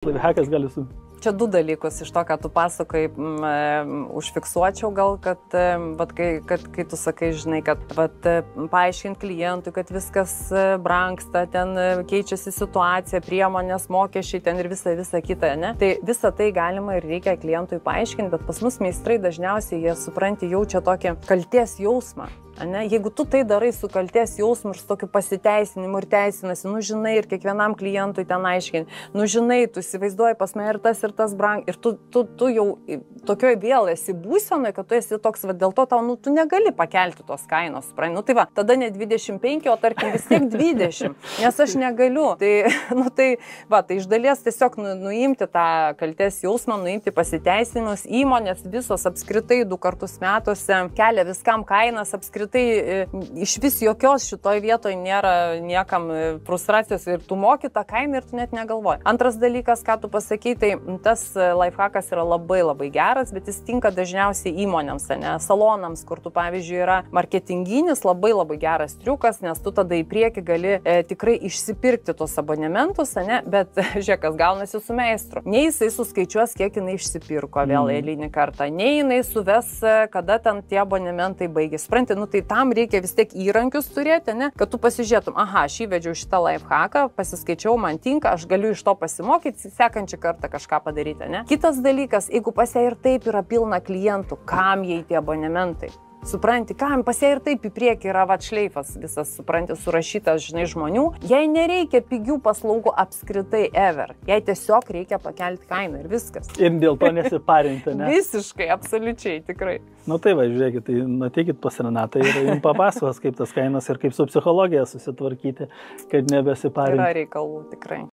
Lifehackas gali su... Čia du dalykus iš to, ką tu pasakai, užfiksuočiau gal, kad kai tu sakai, žinai, kad paaiškint klientui, kad viskas brangsta, ten keičiasi situacija, priemonės, mokesčiai ten ir visa kita, ne? Tai visą tai galima ir reikia klientui paaiškinti, bet pas mus meistrai dažniausiai jie jaučia tokį kaltės jausmą. Ne? Jeigu tu tai darai su kaltės jausmu ir su tokiu pasiteisinimu ir teisinasi, žinai, ir kiekvienam klientui ten aiškinti, žinai, tu įsivaizduoji pas mane ir tas brang, ir tu jau tokioj vėl esi būsenai, kad tu esi toks, dėl to tau, tu negali pakelti tos kainos, supranti, tai tada ne 25, o tarkim vis tiek 20, nes aš negaliu, tai iš dalies tiesiog nuimti tą kaltės jausmą, nuimti pasiteisinimus, įmonės visos apskritai 2 kartus metuose kelia viskam kainas, apskritai iš vis jokios šitoj vietoj nėra niekam frustracijos ir tu moki tą kainą ir tu net negalvoji. Antras dalykas, ką tu pasakei, tai tas lifehackas yra labai geras, bet jis tinka dažniausiai įmonėms, ne, salonams, kur tu, pavyzdžiui, yra marketinginis labai geras triukas, nes tu tada į priekį gali tikrai išsipirkti tos abonementus, ne, bet žiūrėk, kas gaunasi su meistru. Nei jisai suskaičiuos, kiek jinai išsipirko vėl eilinį kartą, nei jinai suves, kada ten tie abonementai baigės. Supranti, tai tam reikia vis tiek įrankius turėti, ne, kad tu pasižiūrėtum, aha, aš įvedžiau šitą lifehacką, pasiskaičiau, man tinka, aš galiu iš to pasimokyti, sekančią kartą kažką padaryti, ne. Kitas dalykas, jeigu pas ją ir taip yra pilna klientų, kam jai tie abonementai? Supranti, kam pas ją ir taip į priekį yra šleifas visas, supranti, surašytas, žinai, žmonių. Jai nereikia pigių paslaugų apskritai ever. Jai tiesiog reikia pakelti kainą ir viskas. Ir dėl to nesiparinti, ne? Visiškai, absoliučiai, tikrai. Tai žiūrėkit, tai ateikit pas Renatą ir jums papasakos, kaip tas kainas ir kaip su psichologija susitvarkyti, kad nebesiparinti. Yra reikalų, tikrai.